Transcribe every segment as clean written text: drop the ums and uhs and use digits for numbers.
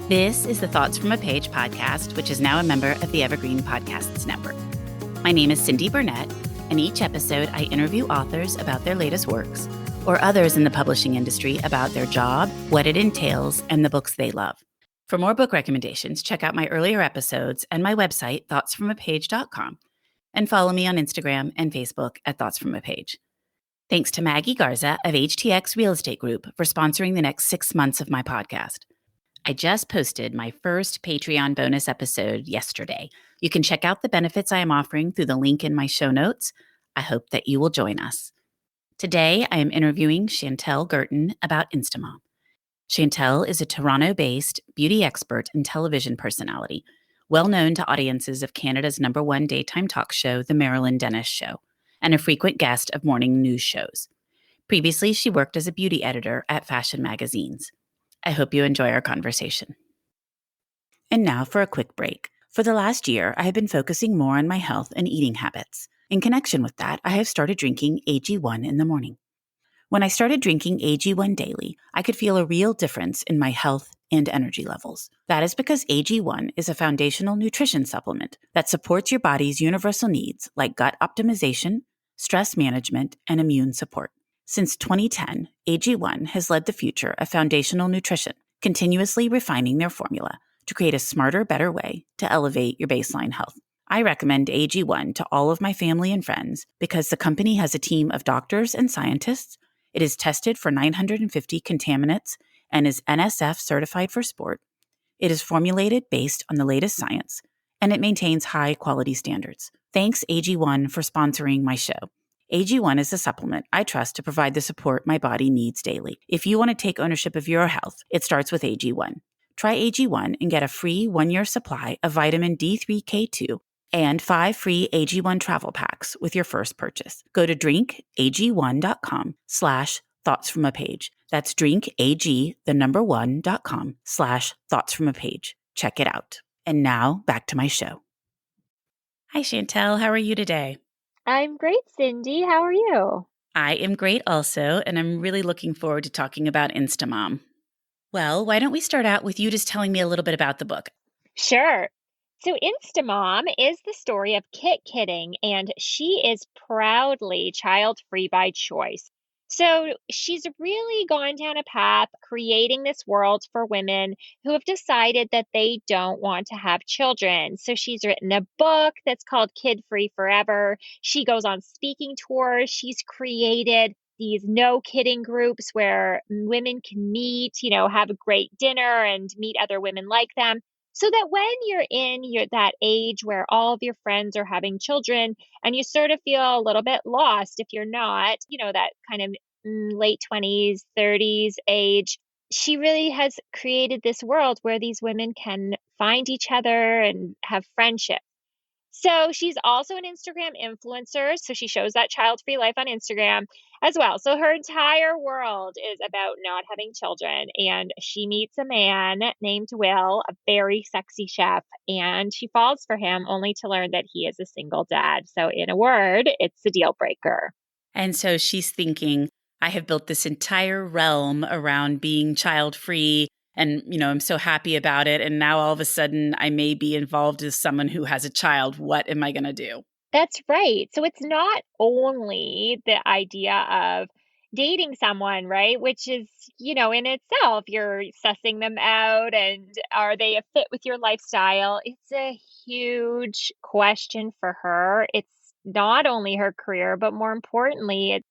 This is the Thoughts from a Page podcast, which is now a member of the Evergreen Podcasts Network. My name is Cindy Burnett, and each episode I interview authors about their latest works, or others in the publishing industry about their job, what it entails, and the books they love. For more book recommendations, check out my earlier episodes and my website, thoughtsfromapage.com, and follow me on Instagram and Facebook at Thoughts from a Page. Thanks to Maggie Garza of HTX Real Estate Group for sponsoring the next 6 months of my podcast. I just posted my first Patreon bonus episode yesterday. You can check out the benefits I am offering through the link in my show notes. I hope that you will join us. Today, I am interviewing Chantel Guertin about INSTAMOM. Chantel is a Toronto-based beauty expert and television personality, well known to audiences of Canada's #1 daytime talk show, The Marilyn Denis Show, and a frequent guest of morning news shows. Previously, she worked as a beauty editor at fashion magazines. I hope you enjoy our conversation. And now for a quick break. For the last year, I have been focusing more on my health and eating habits. In connection with that, I have started drinking AG1 in the morning. When I started drinking AG1 daily, I could feel a real difference in my health and energy levels. That is because AG1 is a foundational nutrition supplement that supports your body's universal needs like gut optimization, stress management, and immune support. Since 2010, AG1 has led the future of foundational nutrition, continuously refining their formula to create a smarter, better way to elevate your baseline health. I recommend AG1 to all of my family and friends because the company has a team of doctors and scientists. It is tested for 950 contaminants and is NSF certified for sport. It is formulated based on the latest science, and it maintains high quality standards. Thanks AG1 for sponsoring my show. AG1 is a supplement I trust to provide the support my body needs daily. If you want to take ownership of your health, it starts with AG1. Try AG1 and get a free 1-year supply of vitamin D3K2 and 5 free AG1 travel packs with your first purchase. Go to drinkag1.com/thoughtsfromapage. That's drinkag1.com/thoughtsfromapage. Check it out. And now back to my show. Hi, Chantel. How are you today? I'm great, Cindy. How are you? I am great also, and I'm really looking forward to talking about INSTAMOM. Well, why don't we start out with you just telling me a little bit about the book? Sure. So INSTAMOM is the story of Kit Kidding, and she is proudly child-free by choice. So she's really gone down a path creating this world for women who have decided that they don't want to have children. So she's written a book that's called Kid Free Forever. She goes on speaking tours. She's created these no kidding groups where women can meet, have a great dinner and meet other women like them. So that when you're in that age where all of your friends are having children and you sort of feel a little bit lost if you're not, that kind of late 20s, 30s age, she really has created this world where these women can find each other and have friendship. So she's also an Instagram influencer. So she shows that child-free life on Instagram as well. So her entire world is about not having children. And she meets a man named Will, a very sexy chef, and she falls for him only to learn that he is a single dad. So in a word, it's a deal breaker. And so she's thinking, I have built this entire realm around being child-free. And, I'm so happy about it. And now all of a sudden I may be involved as someone who has a child. What am I going to do? That's right. So it's not only the idea of dating someone, right? Which is, in itself, you're sussing them out and are they a fit with your lifestyle? It's a huge question for her. It's not only her career, but more importantly, it's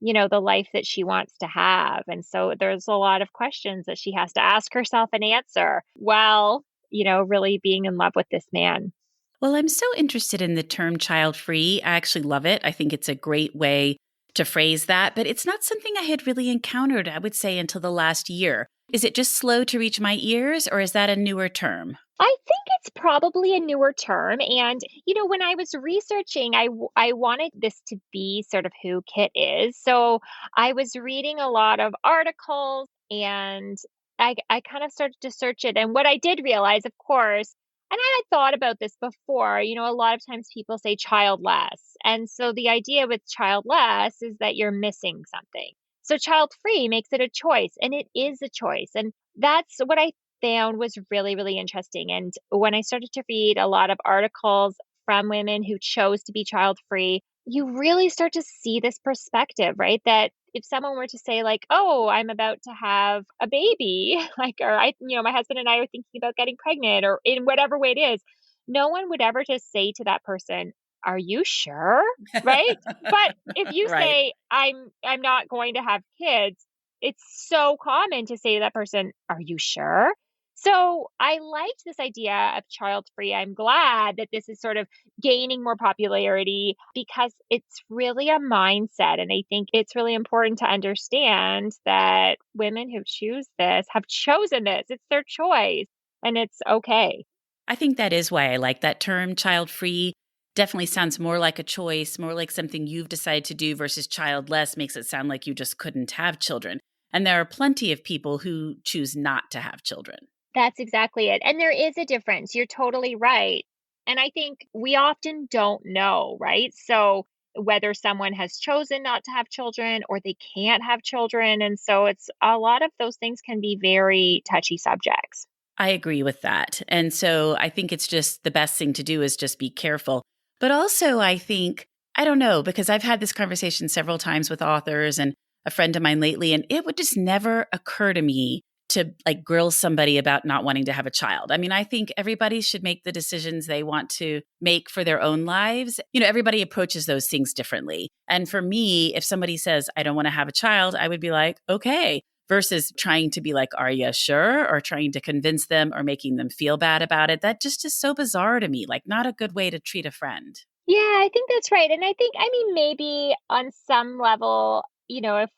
the life that she wants to have. And so there's a lot of questions that she has to ask herself and answer while, really being in love with this man. Well, I'm so interested in the term child-free. I actually love it. I think it's a great way to phrase that, but it's not something I had really encountered, I would say, until the last year. Is it just slow to reach my ears, or is that a newer term? I think it's probably a newer term. And, when I was researching, I wanted this to be sort of who Kit is. So I was reading a lot of articles and I kind of started to search it. And what I did realize, of course, and I had thought about this before, a lot of times people say childless. And so the idea with childless is that you're missing something. So child free makes it a choice, and it is a choice. And that's what I found was really, really interesting. And when I started to read a lot of articles from women who chose to be child free, you really start to see this perspective, right? That if someone were to say, like, oh, I'm about to have a baby, like, or my husband and I are thinking about getting pregnant, or in whatever way it is, no one would ever just say to that person, are you sure? Right? But if you Right. say, I'm not going to have kids, it's so common to say to that person, are you sure? So I liked this idea of child free. I'm glad that this is sort of gaining more popularity because it's really a mindset. And I think it's really important to understand that women who choose this have chosen this. It's their choice and it's okay. I think that is why I like that term, child free. Definitely sounds more like a choice, more like something you've decided to do versus childless makes it sound like you just couldn't have children. And there are plenty of people who choose not to have children. That's exactly it. And there is a difference. You're totally right. And I think we often don't know, right? So whether someone has chosen not to have children or they can't have children. And so it's a lot of those things can be very touchy subjects. I agree with that. And so I think it's just the best thing to do is just be careful. But also, I think, I don't know, because I've had this conversation several times with authors and a friend of mine lately, and it would just never occur to me to like grill somebody about not wanting to have a child. I mean, I think everybody should make the decisions they want to make for their own lives. You know, everybody approaches those things differently. And for me, if somebody says, I don't want to have a child, I would be like, okay, versus trying to be like, are you sure? Or trying to convince them or making them feel bad about it. That just is so bizarre to me, like not a good way to treat a friend. Yeah, I think that's right. And I mean, maybe on some level, if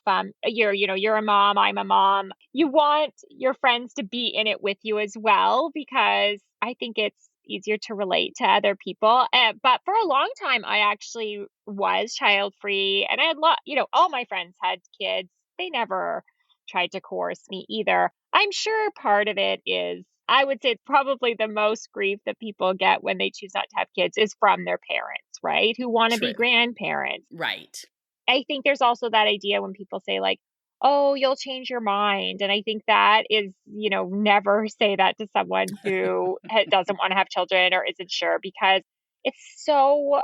you're a mom, I'm a mom, you want your friends to be in it with you as well, because I think it's easier to relate to other people. But for a long time, I actually was child free and I had all my friends had kids. They never tried to coerce me either. I'm sure part of it is I would say probably the most grief that people get when they choose not to have kids is from their parents, right? Who want to be True. grandparents. Right. I think there's also that idea when people say, like, oh, you'll change your mind. And I think that is, never say that to someone who doesn't want to have children or isn't sure, because it's so,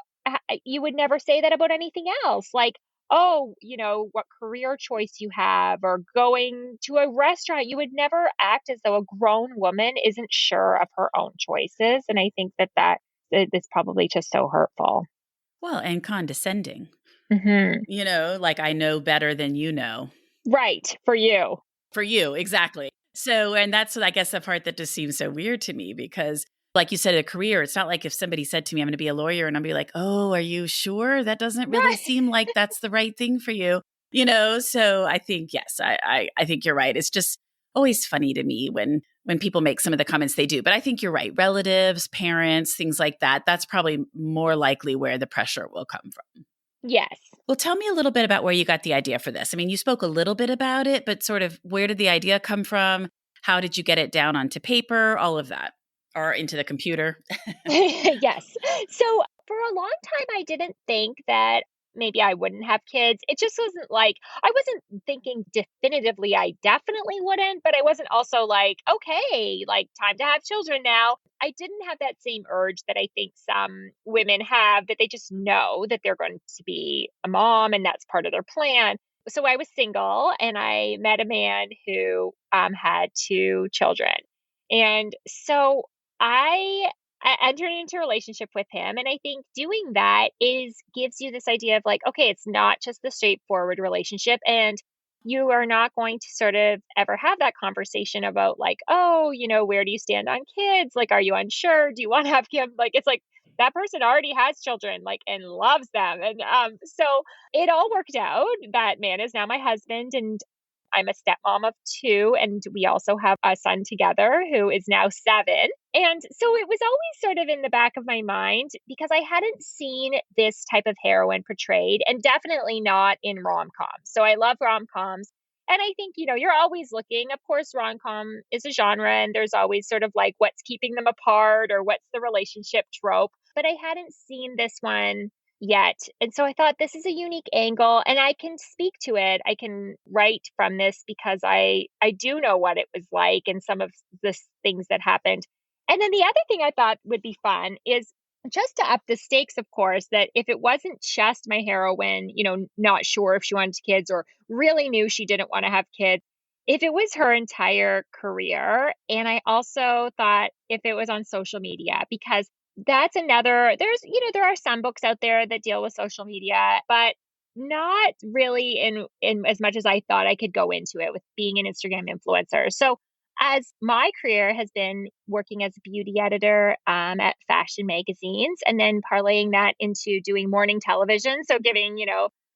you would never say that about anything else. Like, oh, what career choice you have or going to a restaurant. You would never act as though a grown woman isn't sure of her own choices. And I think that is probably just so hurtful. Well, and condescending, Hmm. like I know better than you know. Right. For you. For you, exactly. So, and that's, I guess, the part that just seems so weird to me because, like you said, a career, it's not like if somebody said to me, I'm going to be a lawyer and I'll be like, oh, are you sure? That doesn't really Right. seem like that's the right thing for you. So I think, yes, I think you're right. It's just always funny to me when people make some of the comments they do. But I think you're right. Relatives, parents, things like that, that's probably more likely where the pressure will come from. Yes. Well, tell me a little bit about where you got the idea for this. I mean, you spoke a little bit about it, but sort of where did the idea come from? How did you get it down onto paper? All of that, or into the computer? Yes. So for a long time, I didn't think that maybe I wouldn't have kids. It just wasn't like, I wasn't thinking definitively I definitely wouldn't, but I wasn't also like, okay, like time to have children now. I didn't have that same urge that I think some women have, that they just know that they're going to be a mom and that's part of their plan. So I was single and I met a man who had two children. And so I entered into a relationship with him, and I think doing that is gives you this idea of like, okay, it's not just the straightforward relationship, and you are not going to sort of ever have that conversation about like, oh, where do you stand on kids? Like, are you unsure? Do you want to have kids? Like, it's like that person already has children, like, and loves them, and so it all worked out. That man is now my husband, and I'm a stepmom of two, and we also have a son together who is now 7. And so it was always sort of in the back of my mind because I hadn't seen this type of heroine portrayed, and definitely not in rom-coms. So I love rom-coms. And I think, you're always looking. Of course, rom-com is a genre, and there's always sort of like what's keeping them apart or what's the relationship trope. But I hadn't seen this one yet. And so I thought this is a unique angle and I can speak to it. I can write from this because I do know what it was like and some of the things that happened. And then the other thing I thought would be fun is just to up the stakes, of course, that if it wasn't just my heroine, not sure if she wanted kids or really knew she didn't want to have kids, if it was her entire career. And I also thought if it was on social media, because that's another, there are some books out there that deal with social media, but not really in as much as I thought I could go into it with being an Instagram influencer. So as my career has been working as a beauty editor at fashion magazines and then parlaying that into doing morning television. So giving,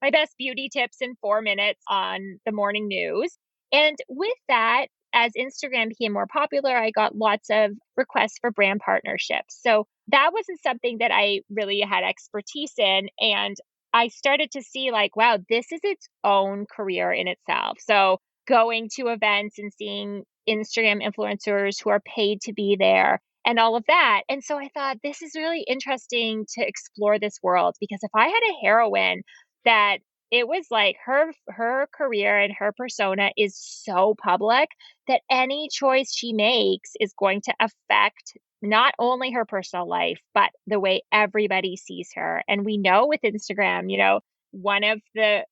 my best beauty tips in 4 minutes on the morning news. And with that, as Instagram became more popular, I got lots of requests for brand partnerships. So that wasn't something that I really had expertise in. And I started to see like, wow, this is its own career in itself. So going to events and seeing Instagram influencers who are paid to be there and all of that. And so I thought this is really interesting to explore this world because if I had a heroine that it was like her career and her persona is so public that any choice she makes is going to affect not only her personal life, but the way everybody sees her. And we know with Instagram, one of the,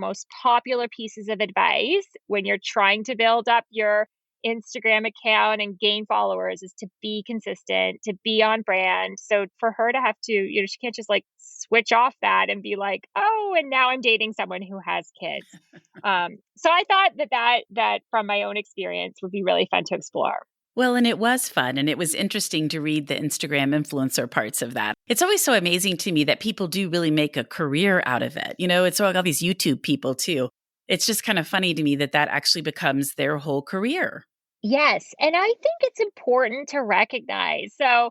most popular pieces of advice when you're trying to build up your Instagram account and gain followers is to be consistent, to be on brand. So for her to have to, she can't just like switch off that and be like, oh, and now I'm dating someone who has kids. So I thought that from my own experience would be really fun to explore. Well, and it was fun, and it was interesting to read the Instagram influencer parts of that. It's always so amazing to me that people do really make a career out of it. It's like all these YouTube people too. It's just kind of funny to me that actually becomes their whole career. Yes. And I think it's important to recognize. So,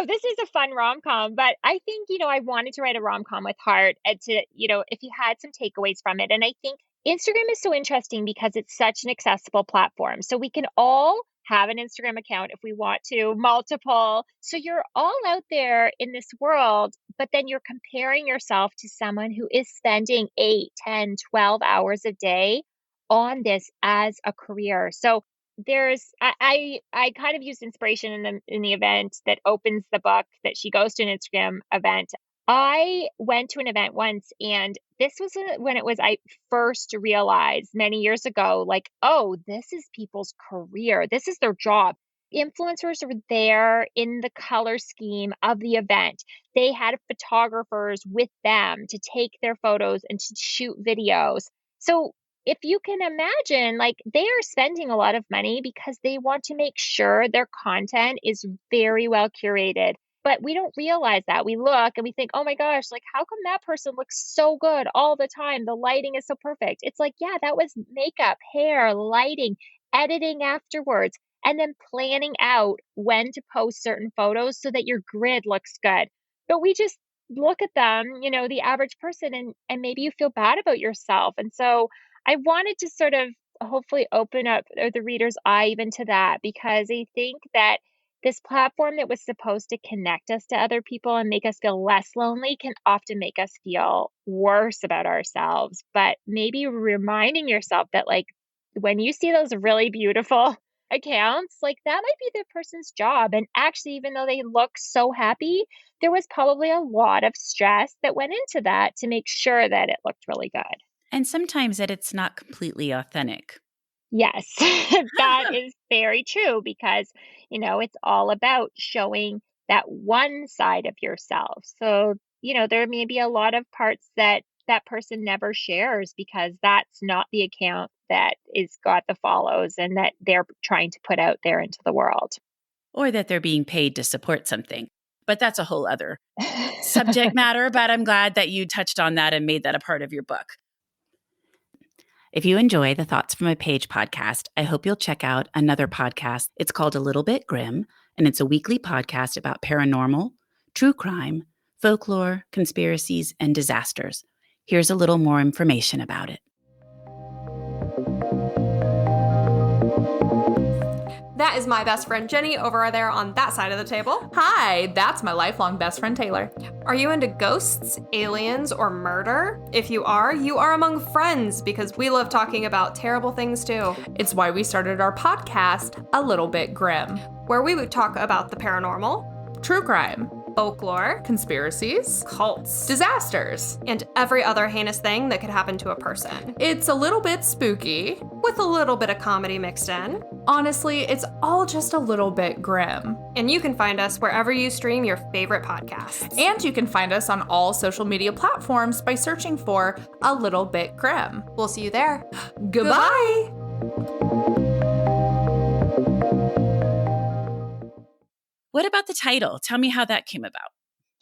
this is a fun rom-com, but I think, I wanted to write a rom-com with heart and to, if you had some takeaways from it. And I think Instagram is so interesting because it's such an accessible platform. So we can all have an Instagram account if we want to, multiple. So you're all out there in this world, but then you're comparing yourself to someone who is spending 8, 10, 12 hours a day on this as a career. So there's I kind of used inspiration in the event that opens the book that she goes to an Instagram event. I went to an event once and this was when it was I first realized many years ago like, oh, this is people's career. This is their job. Influencers were there in the color scheme of the event. They had photographers with them to take their photos and to shoot videos. So if you can imagine, like they are spending a lot of money because they want to make sure their content is very well curated. But we don't realize that. We look and we think, oh my gosh, like how come that person looks so good all the time? The lighting is so perfect. It's like, yeah, that was makeup, hair, lighting, editing afterwards, and then planning out when to post certain photos so that your grid looks good. But we just look at them, the average person, and maybe you feel bad about yourself. And so I wanted to sort of hopefully open up the reader's eye even to that because I think that this platform that was supposed to connect us to other people and make us feel less lonely can often make us feel worse about ourselves. But maybe reminding yourself that like when you see those really beautiful accounts, like that might be the person's job. And actually, even though they look so happy, there was probably a lot of stress that went into that to make sure that it looked really good. And sometimes that it's not completely authentic. Yes, that is very true because, it's all about showing that one side of yourself. So, there may be a lot of parts that that person never shares because that's not the account that is got the follows and that they're trying to put out there into the world. Or that they're being paid to support something. But that's a whole other subject matter. But I'm glad that you touched on that and made that a part of your book. If you enjoy the Thoughts from a Page podcast, I hope you'll check out another podcast. It's called A Little Bit Grim, and it's a weekly podcast about paranormal, true crime, folklore, conspiracies, and disasters. Here's a little more information about it. That is my best friend Jenny over there on that side of the table. Hi, that's my lifelong best friend Taylor. Are you into ghosts, aliens, or murder? If you are among friends because we love talking about terrible things too. It's why we started our podcast, A Little Bit Grim, where we would talk about the paranormal, true crime, folklore, conspiracies, cults, disasters, and every other heinous thing that could happen to a person. It's a little bit spooky, with a little bit of comedy mixed in. Honestly, it's all just a little bit grim. And you can find us wherever you stream your favorite podcasts. And you can find us on all social media platforms by searching for A Little Bit Grim. We'll see you there. Goodbye! What about the title? Tell me how that came about.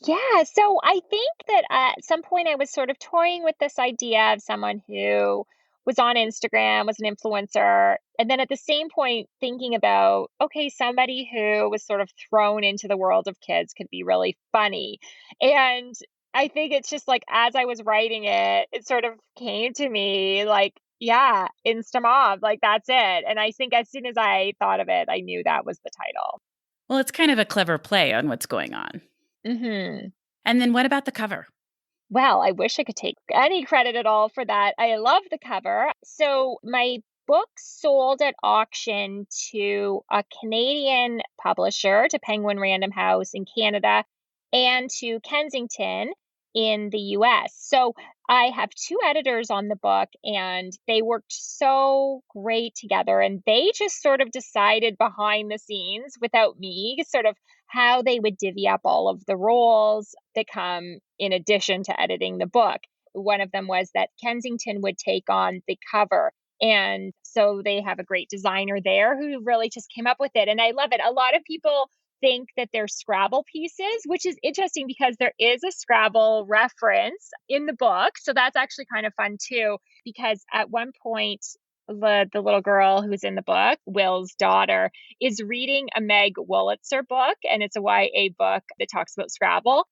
Yeah, so I think that at some point I was sort of toying with this idea of someone who was on Instagram, was an influencer, and then at the same point thinking about, okay, somebody who was sort of thrown into the world of kids could be really funny. And I think it's just like, as I was writing it, it sort of came to me like, yeah, INSTAMOM, like that's it. And I think as soon as I thought of it, I knew that was the title. Well, it's kind of a clever play on what's going on. Mm-hmm. And then what about the cover? Well, I wish I could take any credit at all for that. I love the cover. So my book sold at auction to a Canadian publisher, to Penguin Random House in Canada, and to Kensington in the US. So I have two editors on the book, and they worked so great together. And they just sort of decided behind the scenes without me, sort of how they would divvy up all of the roles that come in addition to editing the book. One of them was that Kensington would take on the cover. And so they have a great designer there who really just came up with it. And I love it. A lot of people think that they're Scrabble pieces, which is interesting because there is a Scrabble reference in the book. So that's actually kind of fun too, because at one point, the little girl who's in the book, Will's daughter, is reading a Meg Wolitzer book, and it's a YA book that talks about Scrabble.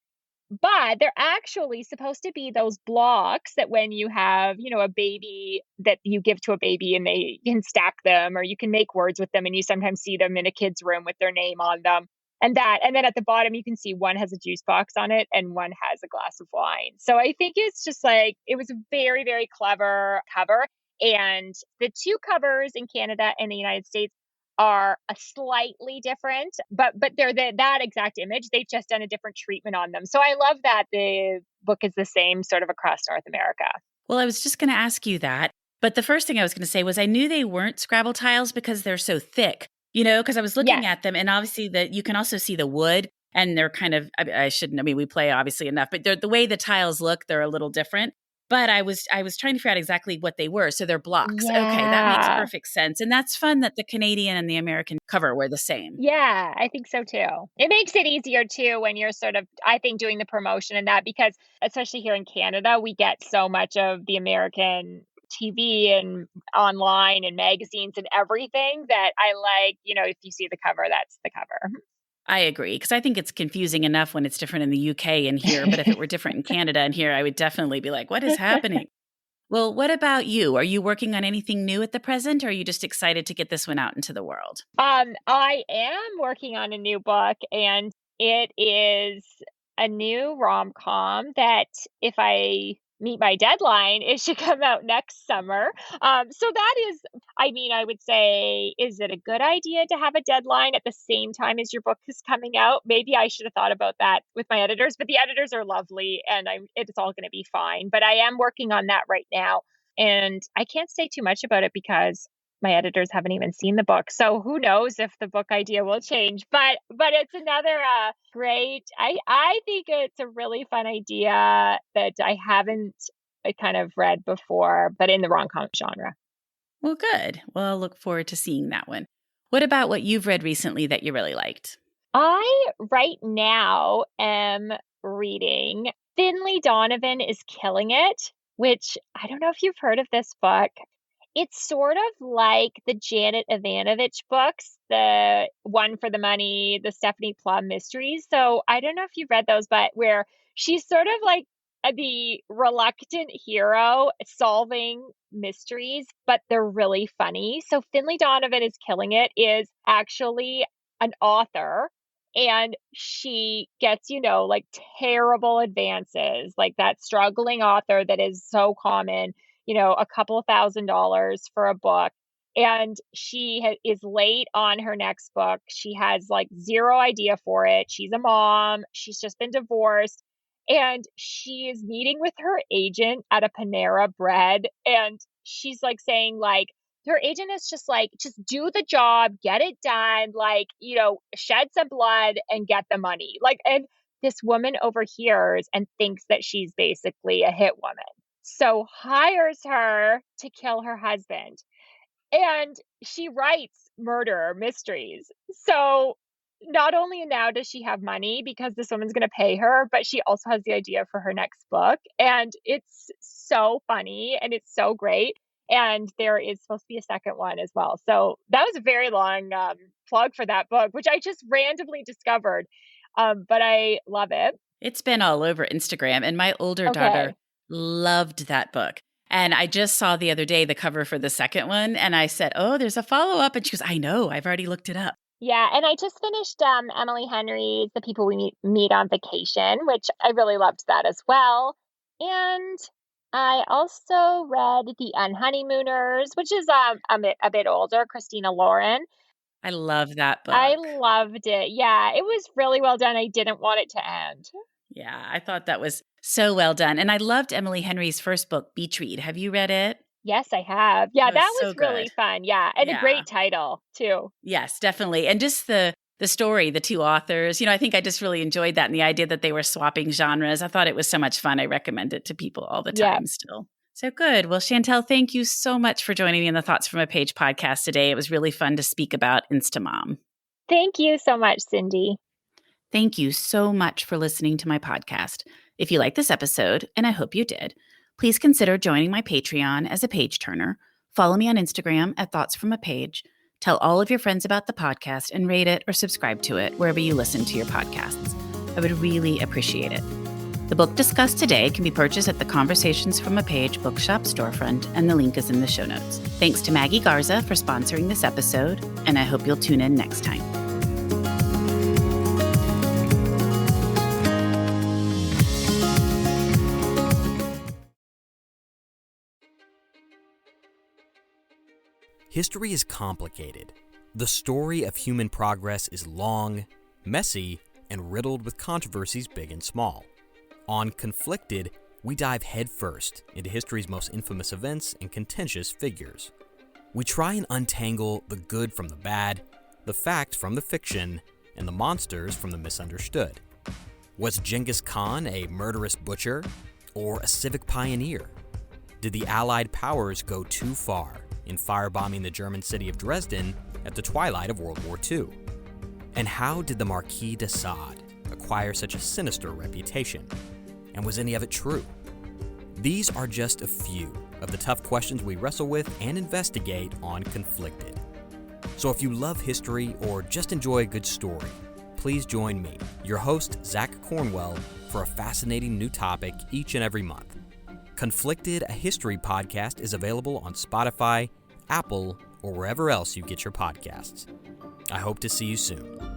But they're actually supposed to be those blocks that when you have, a baby that you give to a baby and they can stack them, or you can make words with them, and you sometimes see them in a kid's room with their name on them. And then at the bottom, you can see one has a juice box on it and one has a glass of wine. So I think it's just like, it was a very, very clever cover. And the two covers in Canada and the United States are a slightly different, but they're that exact image. They've just done a different treatment on them. So I love that the book is the same sort of across North America. Well, I was just going to ask you that. But the first thing I was going to say was I knew they weren't Scrabble tiles because they're so thick, because I was looking at them, and obviously you can also see the wood, and they're kind of, we play obviously enough, but the way the tiles look, they're a little different. But I was trying to figure out exactly what they were. So they're blocks. Yeah. Okay, that makes perfect sense. And that's fun that the Canadian and the American cover were the same. Yeah, I think so too. It makes it easier too when you're sort of, I think, doing the promotion and that, because especially here in Canada, we get so much of the American TV and online and magazines and everything that I like, if you see the cover, that's the cover. I agree, because I think it's confusing enough when it's different in the UK and here, but if it were different in Canada and here, I would definitely be like, what is happening? Well, what about you? Are you working on anything new at the present, or are you just excited to get this one out into the world? I am working on a new book, and it is a new rom-com that, if I meet my deadline, it should come out next summer. So that is, I would say, is it a good idea to have a deadline at the same time as your book is coming out? Maybe I should have thought about that with my editors, but the editors are lovely, and it's all going to be fine. But I am working on that right now, and I can't say too much about it because my editors haven't even seen the book. So who knows if the book idea will change, but it's another great, I think it's a really fun idea that I haven't kind of read before, but in the rom-com genre. Well, good. Well, I'll look forward to seeing that one. What about what you've read recently that you really liked? I, right now, am reading Finlay Donovan is Killing It, which I don't know if you've heard of this book. It's sort of like the Janet Ivanovich books, the One for the Money, the Stephanie Plum mysteries. So I don't know if you've read those, but where she's sort of like the reluctant hero solving mysteries, but they're really funny. So Finlay Donovan is killing it, is actually an author, and she gets, like terrible advances, like that struggling author that is so common, a couple of $1,000s for a book. And she is late on her next book. She has like zero idea for it. She's a mom. She's just been divorced. And she is meeting with her agent at a Panera Bread. And she's like saying, like, her agent is just like, just do the job, get it done, like, shed some blood and get the money. Like, and this woman overhears and thinks that she's basically a hit woman. So hires her to kill her husband. And she writes murder mysteries. So not only now does she have money because this woman's going to pay her, but she also has the idea for her next book. And it's so funny and it's so great. And there is supposed to be a second one as well. So that was a very long plug for that book, which I just randomly discovered. But I love it. It's been all over Instagram, and my older daughter loved that book. And I just saw the other day the cover for the second one, and I said, oh, there's a follow-up. And she goes, I know, I've already looked it up. Yeah, and I just finished Emily Henry's The People We Meet on Vacation, which I really loved that as well. And I also read The Unhoneymooners, which is a bit older, Christina Lauren. I love that book. I loved it. Yeah, it was really well done. I didn't want it to end. Yeah, I thought that was so well done. And I loved Emily Henry's first book, Beach Read. Have you read it? Yes, I have. Yeah, that was so really fun. Yeah, and a great title, too. Yes, definitely. And just the story, the two authors, I think I just really enjoyed that, and the idea that they were swapping genres. I thought it was so much fun. I recommend it to people all the time still. So good. Well, Chantel, thank you so much for joining me in the Thoughts from a Page podcast today. It was really fun to speak about INSTAMOM. Thank you so much, Cindy. Thank you so much for listening to my podcast. If you like this episode, and I hope you did, please consider joining my Patreon as a page turner. Follow me on Instagram at Thoughts from a Page. Tell all of your friends about the podcast and rate it or subscribe to it wherever you listen to your podcasts. I would really appreciate it. The book discussed today can be purchased at the Conversations from a Page bookshop storefront, and the link is in the show notes. Thanks to Maggie Garza for sponsoring this episode, and I hope you'll tune in next time. History is complicated. The story of human progress is long, messy, and riddled with controversies big and small. On Conflicted, we dive headfirst into history's most infamous events and contentious figures. We try and untangle the good from the bad, the fact from the fiction, and the monsters from the misunderstood. Was Genghis Khan a murderous butcher or a civic pioneer? Did the Allied powers go too far in firebombing the German city of Dresden at the twilight of World War II? And how did the Marquis de Sade acquire such a sinister reputation? And was any of it true? These are just a few of the tough questions we wrestle with and investigate on Conflicted. So if you love history or just enjoy a good story, please join me, your host, Zach Cornwell, for a fascinating new topic each and every month. Conflicted, a history podcast, is available on Spotify, Apple, or wherever else you get your podcasts. I hope to see you soon.